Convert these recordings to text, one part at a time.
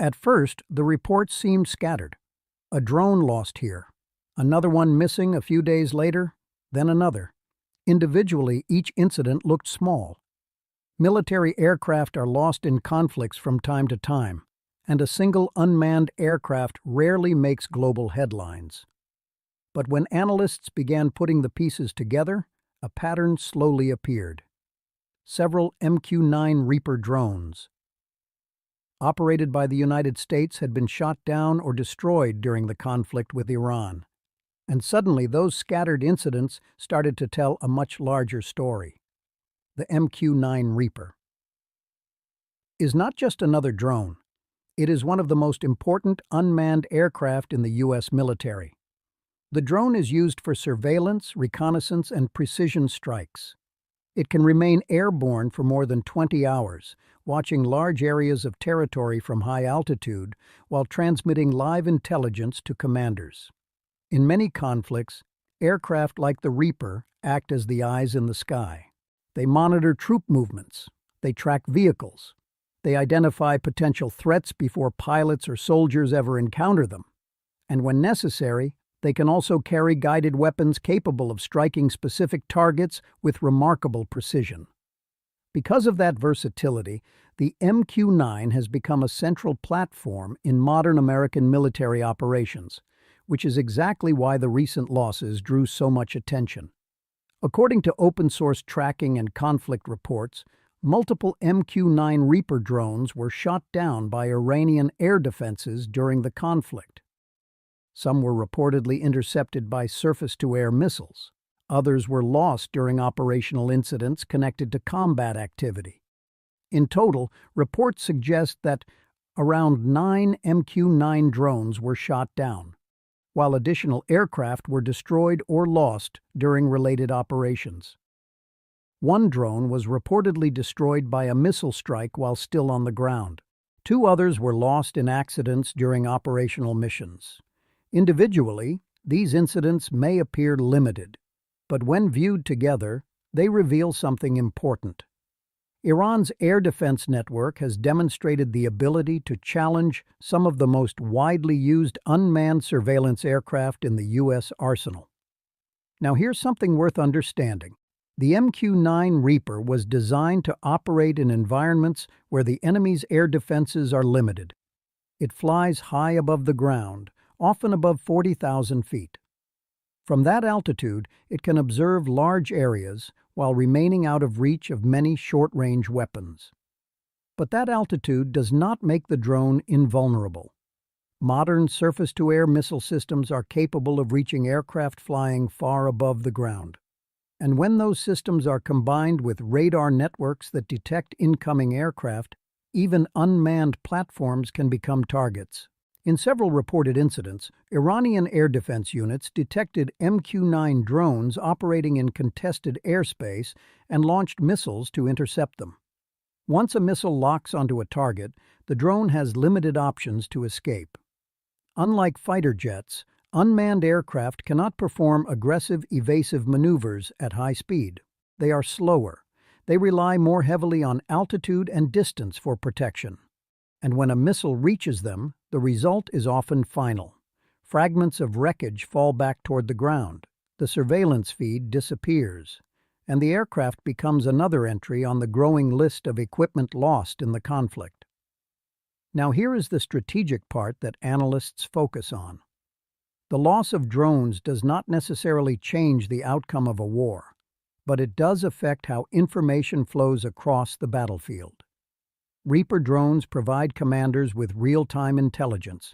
At first, the reports seemed scattered. A drone lost here, another one missing a few days later, then another. Individually, each incident looked small. Military aircraft are lost in conflicts from time to time, and a single unmanned aircraft rarely makes global headlines. But when analysts began putting the pieces together, a pattern slowly appeared. Several MQ-9 Reaper drones, operated by the United States, had been shot down or destroyed during the conflict with Iran. And suddenly those scattered incidents started to tell a much larger story. The MQ-9 Reaper is not just another drone. It is one of the most important unmanned aircraft in the U.S. military. The drone is used for surveillance, reconnaissance, and precision strikes. It can remain airborne for more than 20 hours, watching large areas of territory from high altitude while transmitting live intelligence to commanders. In many conflicts, aircraft like the Reaper act as the eyes in the sky. They monitor troop movements. They track vehicles. They identify potential threats before pilots or soldiers ever encounter them. And when necessary, they can also carry guided weapons capable of striking specific targets with remarkable precision. Because of that versatility, the MQ-9 has become a central platform in modern American military operations, which is exactly why the recent losses drew so much attention. According to open-source tracking and conflict reports, multiple MQ-9 Reaper drones were shot down by Iranian air defenses during the conflict. Some were reportedly intercepted by surface-to-air missiles. Others were lost during operational incidents connected to combat activity. In total, reports suggest that around 9 MQ-9 drones were shot down, while additional aircraft were destroyed or lost during related operations. One drone was reportedly destroyed by a missile strike while still on the ground. 2 others were lost in accidents during operational missions. Individually, these incidents may appear limited, but when viewed together, they reveal something important. Iran's air defense network has demonstrated the ability to challenge some of the most widely used unmanned surveillance aircraft in the U.S. arsenal. Now here's something worth understanding. The MQ-9 Reaper was designed to operate in environments where the enemy's air defenses are limited. It flies high above the ground, often above 40,000 feet. From that altitude, it can observe large areas while remaining out of reach of many short-range weapons. But that altitude does not make the drone invulnerable. Modern surface-to-air missile systems are capable of reaching aircraft flying far above the ground. And when those systems are combined with radar networks that detect incoming aircraft, even unmanned platforms can become targets. In several reported incidents, Iranian air defense units detected MQ-9 drones operating in contested airspace and launched missiles to intercept them. Once a missile locks onto a target, the drone has limited options to escape. Unlike fighter jets, unmanned aircraft cannot perform aggressive evasive maneuvers at high speed. They are slower. They rely more heavily on altitude and distance for protection. And when a missile reaches them, the result is often final. Fragments of wreckage fall back toward the ground, the surveillance feed disappears, and the aircraft becomes another entry on the growing list of equipment lost in the conflict. Now here is the strategic part that analysts focus on. The loss of drones does not necessarily change the outcome of a war, but it does affect how information flows across the battlefield. Reaper drones provide commanders with real-time intelligence.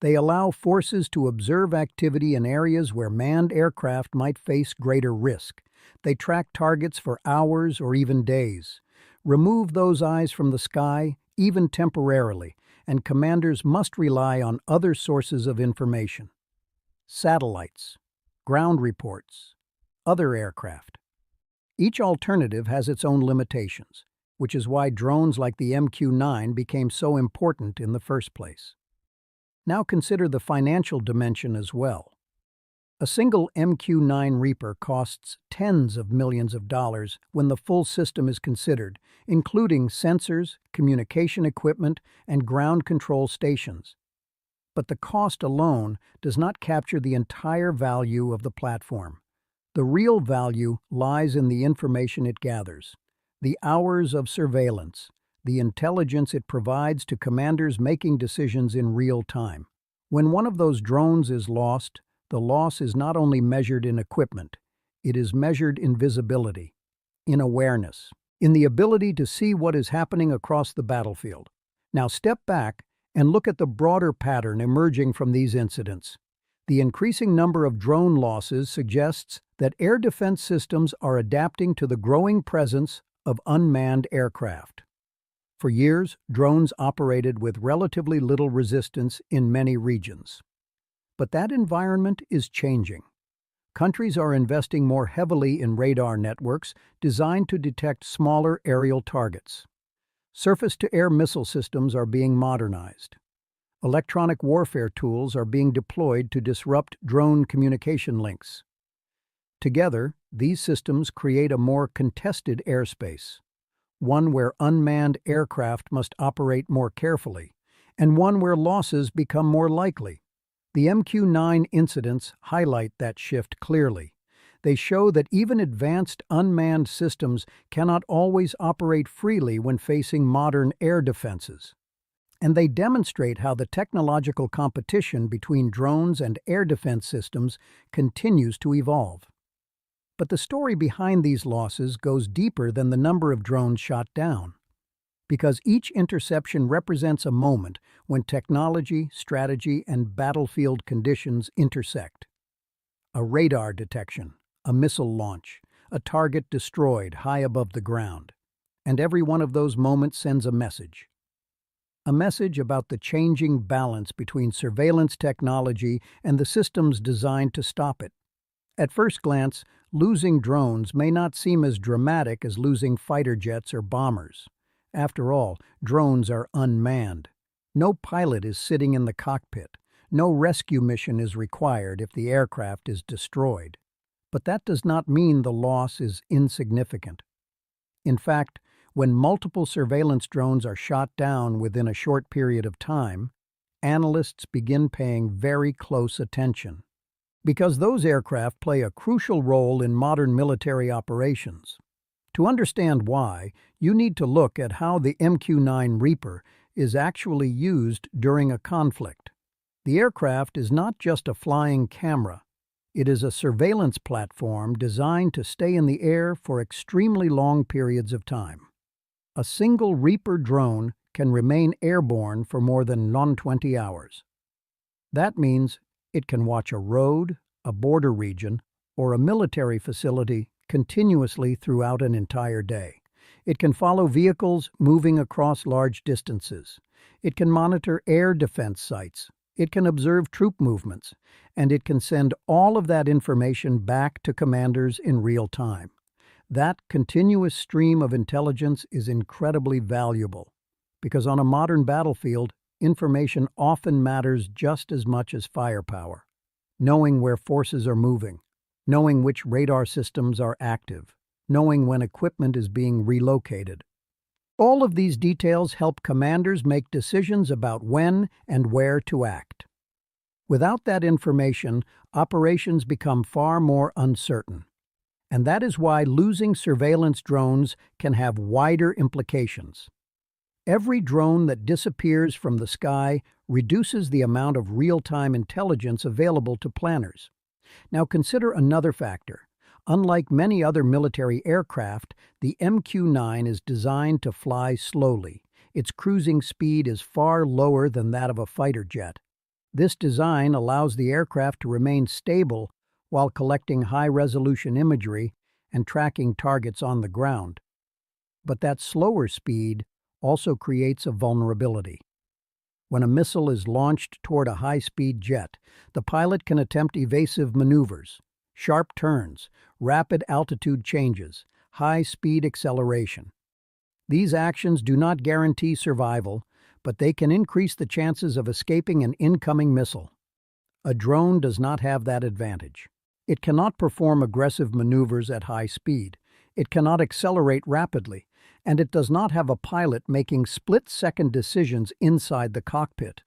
They allow forces to observe activity in areas where manned aircraft might face greater risk. They track targets for hours or even days. Remove those eyes from the sky, even temporarily, and commanders must rely on other sources of information. Satellites, ground reports, other aircraft. Each alternative has its own limitations, which is why drones like the MQ-9 became so important in the first place. Now consider the financial dimension as well. A single MQ-9 Reaper costs tens of millions of dollars when the full system is considered, including sensors, communication equipment, and ground control stations. But the cost alone does not capture the entire value of the platform. The real value lies in the information it gathers, the hours of surveillance, the intelligence it provides to commanders making decisions in real time. When one of those drones is lost, the loss is not only measured in equipment, it is measured in visibility, in awareness, in the ability to see what is happening across the battlefield. Now step back and look at the broader pattern emerging from these incidents. The increasing number of drone losses suggests that air defense systems are adapting to the growing presence of unmanned aircraft. For years, drones operated with relatively little resistance in many regions. But that environment is changing. Countries are investing more heavily in radar networks designed to detect smaller aerial targets. Surface-to-air missile systems are being modernized. Electronic warfare tools are being deployed to disrupt drone communication links. Together, these systems create a more contested airspace, one where unmanned aircraft must operate more carefully, and one where losses become more likely. The MQ-9 incidents highlight that shift clearly. They show that even advanced unmanned systems cannot always operate freely when facing modern air defenses. And they demonstrate how the technological competition between drones and air defense systems continues to evolve. But the story behind these losses goes deeper than the number of drones shot down, because each interception represents a moment when technology, strategy, and battlefield conditions intersect. A radar detection, a missile launch, a target destroyed high above the ground, and every one of those moments sends a message. A message about the changing balance between surveillance technology and the systems designed to stop it. At first glance, losing drones may not seem as dramatic as losing fighter jets or bombers. After all, drones are unmanned. No pilot is sitting in the cockpit. No rescue mission is required if the aircraft is destroyed. But that does not mean the loss is insignificant. In fact, when multiple surveillance drones are shot down within a short period of time, analysts begin paying very close attention, because those aircraft play a crucial role in modern military operations. To understand why, you need to look at how the MQ-9 Reaper is actually used during a conflict. The aircraft is not just a flying camera. It is a surveillance platform designed to stay in the air for extremely long periods of time. A single Reaper drone can remain airborne for more than 20 hours. That means it can watch a road, a border region, or a military facility continuously throughout an entire day. It can follow vehicles moving across large distances. It can monitor air defense sites. It can observe troop movements, and it can send all of that information back to commanders in real time. That continuous stream of intelligence is incredibly valuable, because on a modern battlefield, information often matters just as much as firepower. Knowing where forces are moving, knowing which radar systems are active, knowing when equipment is being relocated. All of these details help commanders make decisions about when and where to act. Without that information, operations become far more uncertain. And that is why losing surveillance drones can have wider implications. Every drone that disappears from the sky reduces the amount of real-time intelligence available to planners. Now consider another factor. Unlike many other military aircraft, the MQ-9 is designed to fly slowly. Its cruising speed is far lower than that of a fighter jet. This design allows the aircraft to remain stable while collecting high-resolution imagery and tracking targets on the ground. But that slower speed also creates a vulnerability. When a missile is launched toward a high-speed jet, the pilot can attempt evasive maneuvers, sharp turns, rapid altitude changes, high-speed acceleration. These actions do not guarantee survival, but they can increase the chances of escaping an incoming missile. A drone does not have that advantage. It cannot perform aggressive maneuvers at high speed. It cannot accelerate rapidly, and it does not have a pilot making split-second decisions inside the cockpit.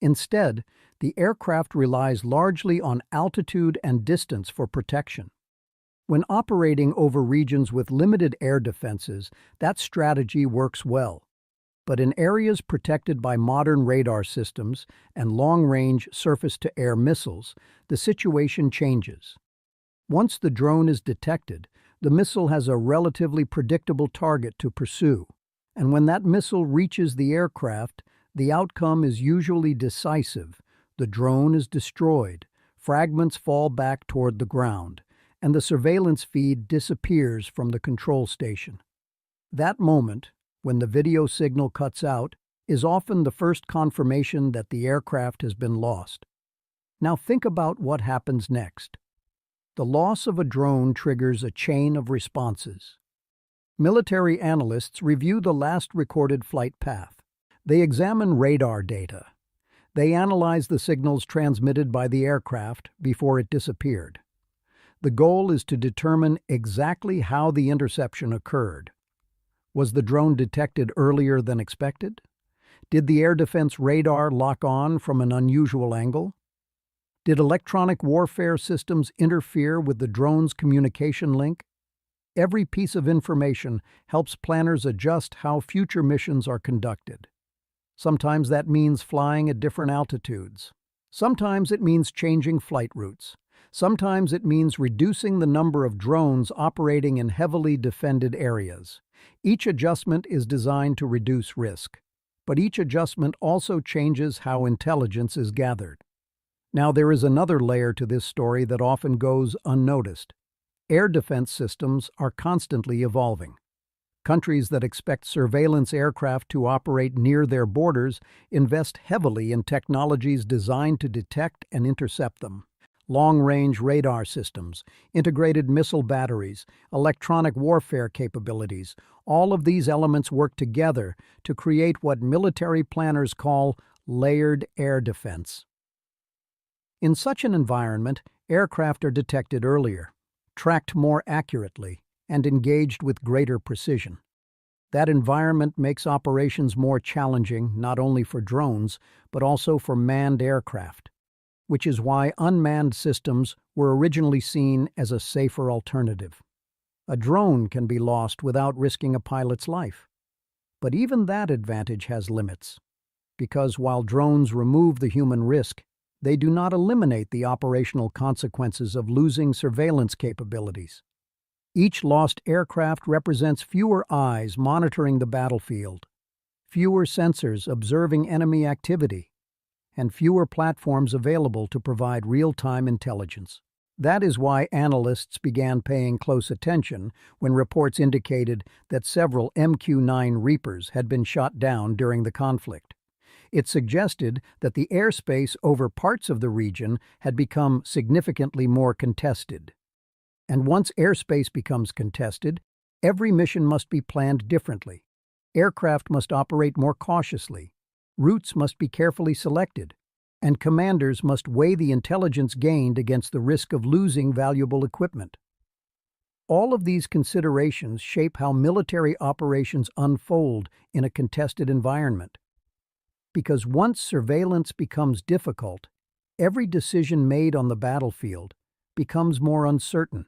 Instead, the aircraft relies largely on altitude and distance for protection. When operating over regions with limited air defenses, that strategy works well. But in areas protected by modern radar systems and long-range surface-to-air missiles, the situation changes. Once the drone is detected, the missile has a relatively predictable target to pursue, and when that missile reaches the aircraft, the outcome is usually decisive. The drone is destroyed, fragments fall back toward the ground, and the surveillance feed disappears from the control station. That moment, when the video signal cuts out, is often the first confirmation that the aircraft has been lost. Now think about what happens next. The loss of a drone triggers a chain of responses. Military analysts review the last recorded flight path. They examine radar data. They analyze the signals transmitted by the aircraft before it disappeared. The goal is to determine exactly how the interception occurred. Was the drone detected earlier than expected? Did the air defense radar lock on from an unusual angle? Did electronic warfare systems interfere with the drone's communication link? Every piece of information helps planners adjust how future missions are conducted. Sometimes that means flying at different altitudes. Sometimes it means changing flight routes. Sometimes it means reducing the number of drones operating in heavily defended areas. Each adjustment is designed to reduce risk, but each adjustment also changes how intelligence is gathered. Now, there is another layer to this story that often goes unnoticed. Air defense systems are constantly evolving. Countries that expect surveillance aircraft to operate near their borders invest heavily in technologies designed to detect and intercept them. Long-range radar systems, integrated missile batteries, electronic warfare capabilities, all of these elements work together to create what military planners call layered air defense. In such an environment, aircraft are detected earlier, tracked more accurately, and engaged with greater precision. That environment makes operations more challenging not only for drones, but also for manned aircraft, which is why unmanned systems were originally seen as a safer alternative. A drone can be lost without risking a pilot's life. But even that advantage has limits, because while drones remove the human risk, they do not eliminate the operational consequences of losing surveillance capabilities. Each lost aircraft represents fewer eyes monitoring the battlefield, fewer sensors observing enemy activity, and fewer platforms available to provide real-time intelligence. That is why analysts began paying close attention when reports indicated that several MQ-9 Reapers had been shot down during the conflict. It suggested that the airspace over parts of the region had become significantly more contested. And once airspace becomes contested, every mission must be planned differently. Aircraft must operate more cautiously, routes must be carefully selected, and commanders must weigh the intelligence gained against the risk of losing valuable equipment. All of these considerations shape how military operations unfold in a contested environment. Because once surveillance becomes difficult, every decision made on the battlefield becomes more uncertain.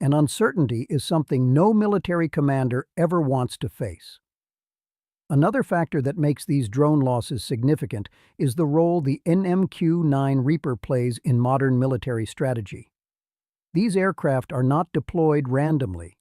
And uncertainty is something no military commander ever wants to face. Another factor that makes these drone losses significant is the role the MQ-9 Reaper plays in modern military strategy. These aircraft are not deployed randomly.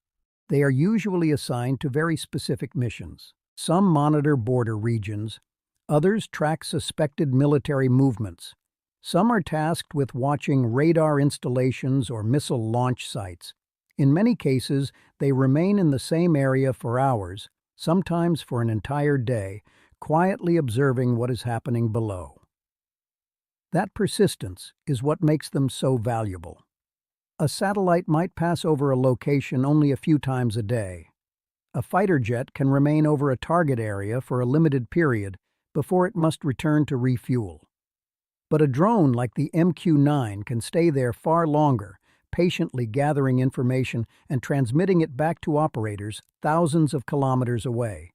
They are usually assigned to very specific missions. Some monitor border regions, others track suspected military movements. Some are tasked with watching radar installations or missile launch sites. In many cases, they remain in the same area for hours, sometimes for an entire day, quietly observing what is happening below. That persistence is what makes them so valuable. A satellite might pass over a location only a few times a day. A fighter jet can remain over a target area for a limited period before it must return to refuel. But a drone like the MQ-9 can stay there far longer patiently gathering information and transmitting it back to operators thousands of kilometers away.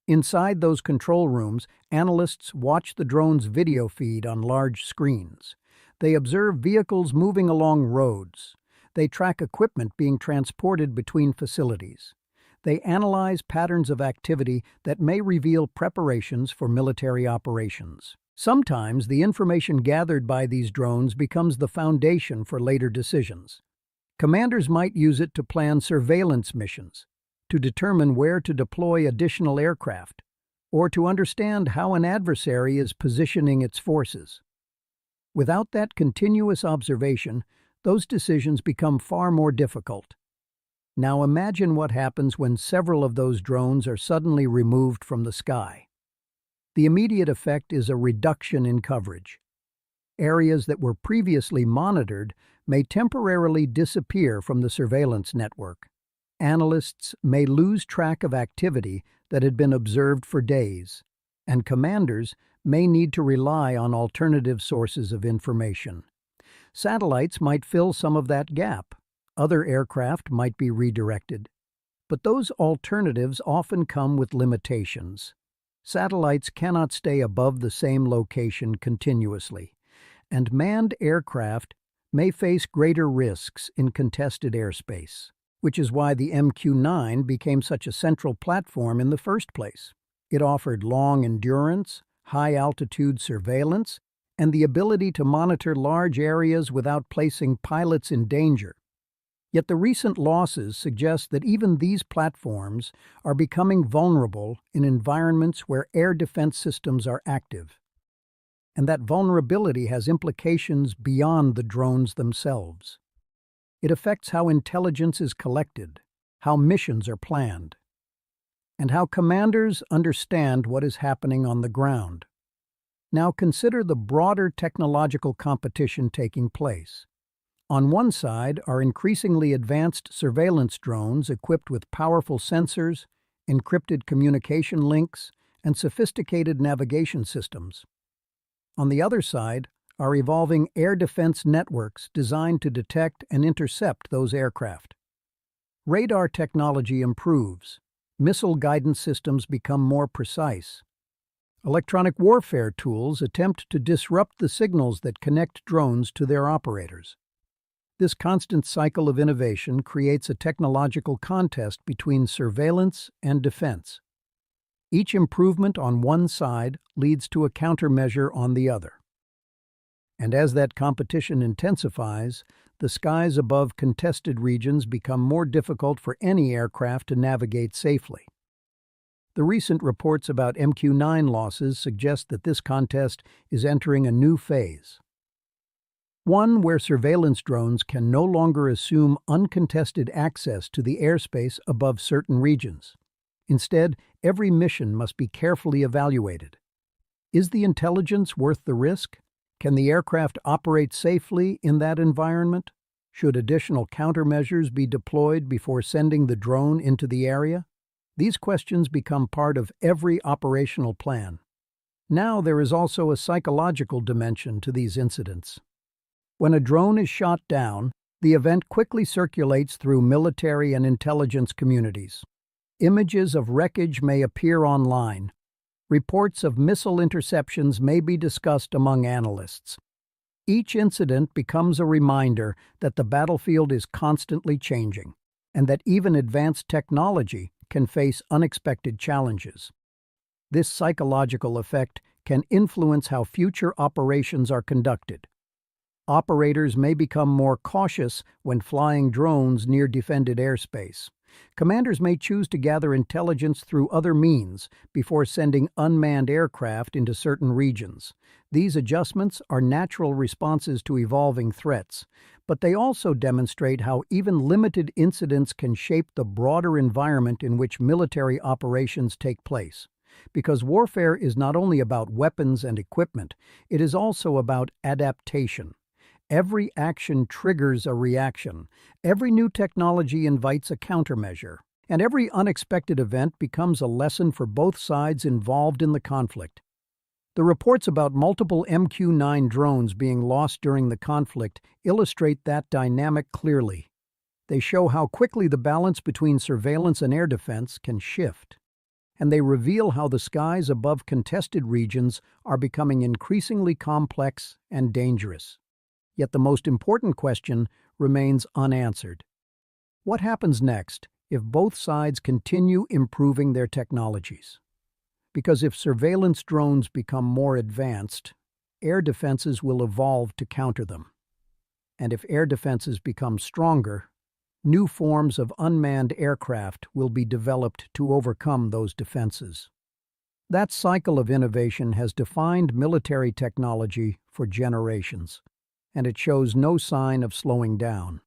Inside those control rooms, analysts watch the drone's video feed on large screens. They observe vehicles moving along roads. They track equipment being transported between facilities. They analyze patterns of activity that may reveal preparations for military operations. Sometimes the information gathered by these drones becomes the foundation for later decisions. Commanders might use it to plan surveillance missions, to determine where to deploy additional aircraft, or to understand how an adversary is positioning its forces. Without that continuous observation, those decisions become far more difficult. Now imagine what happens when several of those drones are suddenly removed from the sky. The immediate effect is a reduction in coverage. Areas that were previously monitored may temporarily disappear from the surveillance network. Analysts may lose track of activity that had been observed for days, and commanders may need to rely on alternative sources of information. Satellites might fill some of that gap. Other aircraft might be redirected. But those alternatives often come with limitations. Satellites cannot stay above the same location continuously, and manned aircraft may face greater risks in contested airspace, which is why the MQ-9 became such a central platform in the first place. It offered long endurance, high-altitude surveillance, and the ability to monitor large areas without placing pilots in danger. Yet the recent losses suggest that even these platforms are becoming vulnerable in environments where air defense systems are active. And that vulnerability has implications beyond the drones themselves. It affects how intelligence is collected, how missions are planned, and how commanders understand what is happening on the ground. Now consider the broader technological competition taking place. On one side are increasingly advanced surveillance drones equipped with powerful sensors, encrypted communication links, and sophisticated navigation systems. On the other side are evolving air defense networks designed to detect and intercept those aircraft. Radar technology improves. Missile guidance systems become more precise. Electronic warfare tools attempt to disrupt the signals that connect drones to their operators. This constant cycle of innovation creates a technological contest between surveillance and defense. Each improvement on one side leads to a countermeasure on the other. And as that competition intensifies, the skies above contested regions become more difficult for any aircraft to navigate safely. The recent reports about MQ-9 losses suggest that this contest is entering a new phase. One where surveillance drones can no longer assume uncontested access to the airspace above certain regions. Instead, every mission must be carefully evaluated. Is the intelligence worth the risk? Can the aircraft operate safely in that environment? Should additional countermeasures be deployed before sending the drone into the area? These questions become part of every operational plan. Now there is also a psychological dimension to these incidents. When a drone is shot down, the event quickly circulates through military and intelligence communities. Images of wreckage may appear online. Reports of missile interceptions may be discussed among analysts. Each incident becomes a reminder that the battlefield is constantly changing, and that even advanced technology can face unexpected challenges. This psychological effect can influence how future operations are conducted. Operators may become more cautious when flying drones near defended airspace. Commanders may choose to gather intelligence through other means before sending unmanned aircraft into certain regions. These adjustments are natural responses to evolving threats, but they also demonstrate how even limited incidents can shape the broader environment in which military operations take place. Because warfare is not only about weapons and equipment, it is also about adaptation. Every action triggers a reaction. Every new technology invites a countermeasure. And every unexpected event becomes a lesson for both sides involved in the conflict. The reports about multiple MQ-9 drones being lost during the conflict illustrate that dynamic clearly. They show how quickly the balance between surveillance and air defense can shift. And they reveal how the skies above contested regions are becoming increasingly complex and dangerous. Yet the most important question remains unanswered. What happens next if both sides continue improving their technologies? Because if surveillance drones become more advanced, air defenses will evolve to counter them. And if air defenses become stronger, new forms of unmanned aircraft will be developed to overcome those defenses. That cycle of innovation has defined military technology for generations, and it shows no sign of slowing down.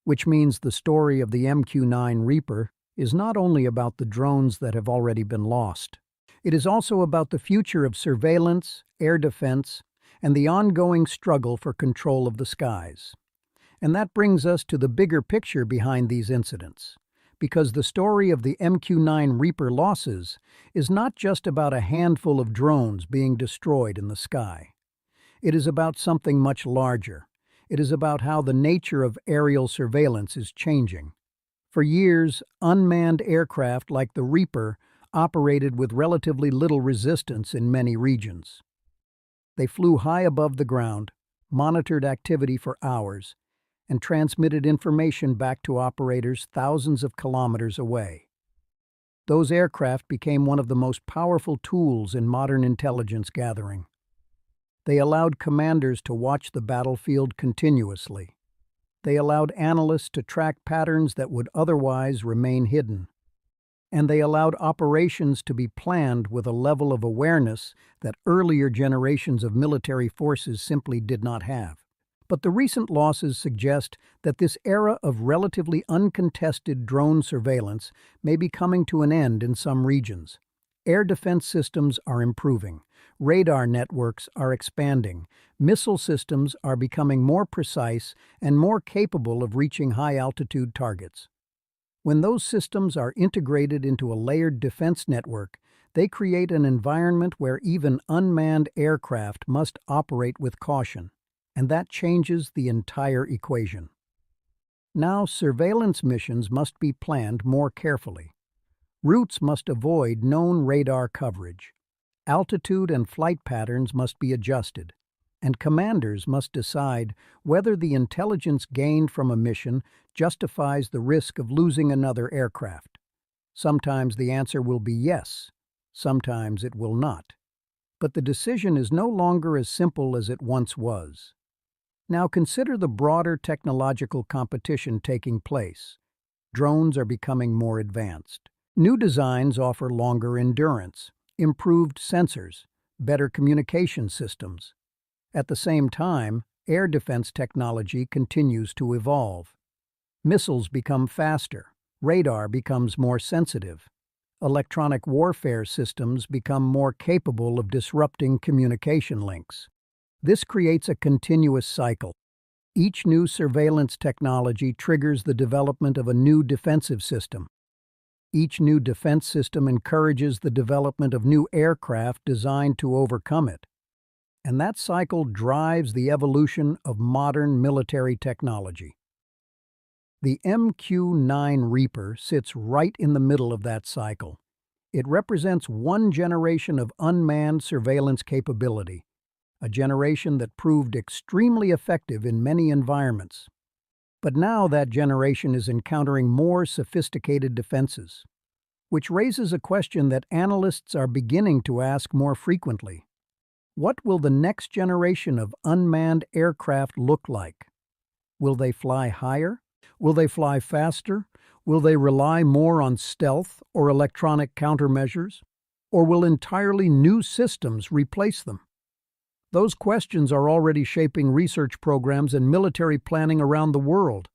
Which means the story of the MQ-9 Reaper is not only about the drones that have already been lost. It is also about the future of surveillance, air defense, and the ongoing struggle for control of the skies. And that brings us to the bigger picture behind these incidents, because the story of the MQ-9 Reaper losses is not just about a handful of drones being destroyed in the sky. It is about something much larger. It is about how the nature of aerial surveillance is changing. For years, unmanned aircraft like the Reaper operated with relatively little resistance in many regions. They flew high above the ground, monitored activity for hours, and transmitted information back to operators thousands of kilometers away. Those aircraft became one of the most powerful tools in modern intelligence gathering. They allowed commanders to watch the battlefield continuously. They allowed analysts to track patterns that would otherwise remain hidden. And they allowed operations to be planned with a level of awareness that earlier generations of military forces simply did not have. But the recent losses suggest that this era of relatively uncontested drone surveillance may be coming to an end in some regions. Air defense systems are improving. Radar networks are expanding. Missile systems are becoming more precise and more capable of reaching high-altitude targets. When those systems are integrated into a layered defense network, they create an environment where even unmanned aircraft must operate with caution, and that changes the entire equation. Now, surveillance missions must be planned more carefully. Routes must avoid known radar coverage. Altitude and flight patterns must be adjusted, and commanders must decide whether the intelligence gained from a mission justifies the risk of losing another aircraft. Sometimes the answer will be yes, sometimes it will not. But the decision is no longer as simple as it once was. Now consider the broader technological competition taking place. Drones are becoming more advanced. New designs offer longer endurance, improved sensors, better communication systems. At the same time, air defense technology continues to evolve. Missiles become faster, radar becomes more sensitive, electronic warfare systems become more capable of disrupting communication links. This creates a continuous cycle. Each new surveillance technology triggers the development of a new defensive system. Each new defense system encourages the development of new aircraft designed to overcome it. And that cycle drives the evolution of modern military technology. The MQ-9 Reaper sits right in the middle of that cycle. It represents one generation of unmanned surveillance capability, a generation that proved extremely effective in many environments. But now that generation is encountering more sophisticated defenses, which raises a question that analysts are beginning to ask more frequently. What will the next generation of unmanned aircraft look like? Will they fly higher? Will they fly faster? Will they rely more on stealth or electronic countermeasures? Or will entirely new systems replace them? Those questions are already shaping research programs and military planning around the world,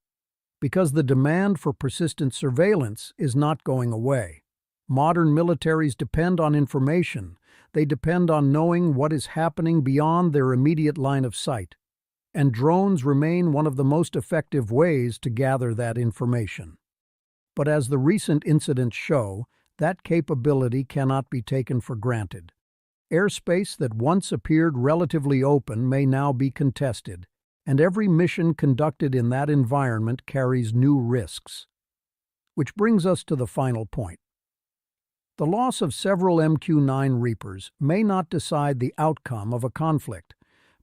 because the demand for persistent surveillance is not going away. Modern militaries depend on information. They depend on knowing what is happening beyond their immediate line of sight. And drones remain one of the most effective ways to gather that information. But as the recent incidents show, that capability cannot be taken for granted. Airspace that once appeared relatively open may now be contested, and every mission conducted in that environment carries new risks. Which brings us to the final point. The loss of several MQ-9 Reapers may not decide the outcome of a conflict,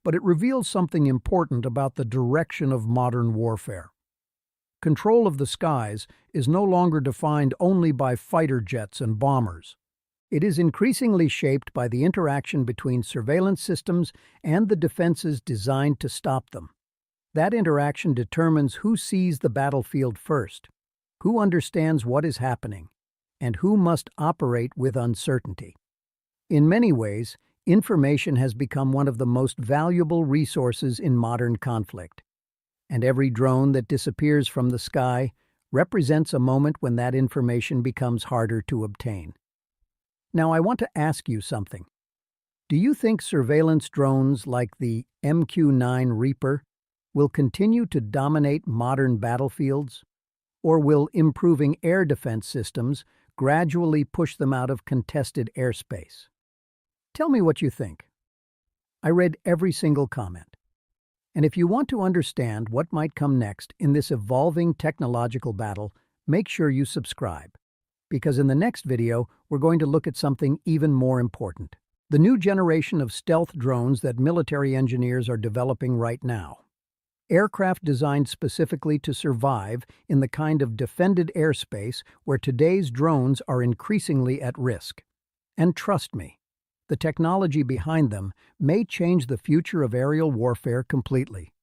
but it reveals something important about the direction of modern warfare. Control of the skies is no longer defined only by fighter jets and bombers. It is increasingly shaped by the interaction between surveillance systems and the defenses designed to stop them. That interaction determines who sees the battlefield first, who understands what is happening, and who must operate with uncertainty. In many ways, information has become one of the most valuable resources in modern conflict, and every drone that disappears from the sky represents a moment when that information becomes harder to obtain. Now, I want to ask you something. Do you think surveillance drones like the MQ-9 Reaper will continue to dominate modern battlefields? Or will improving air defense systems gradually push them out of contested airspace? Tell me what you think. I read every single comment. And if you want to understand what might come next in this evolving technological battle, make sure you subscribe. Because in the next video, we're going to look at something even more important. The new generation of stealth drones that military engineers are developing right now. Aircraft designed specifically to survive in the kind of defended airspace where today's drones are increasingly at risk. And trust me, the technology behind them may change the future of aerial warfare completely.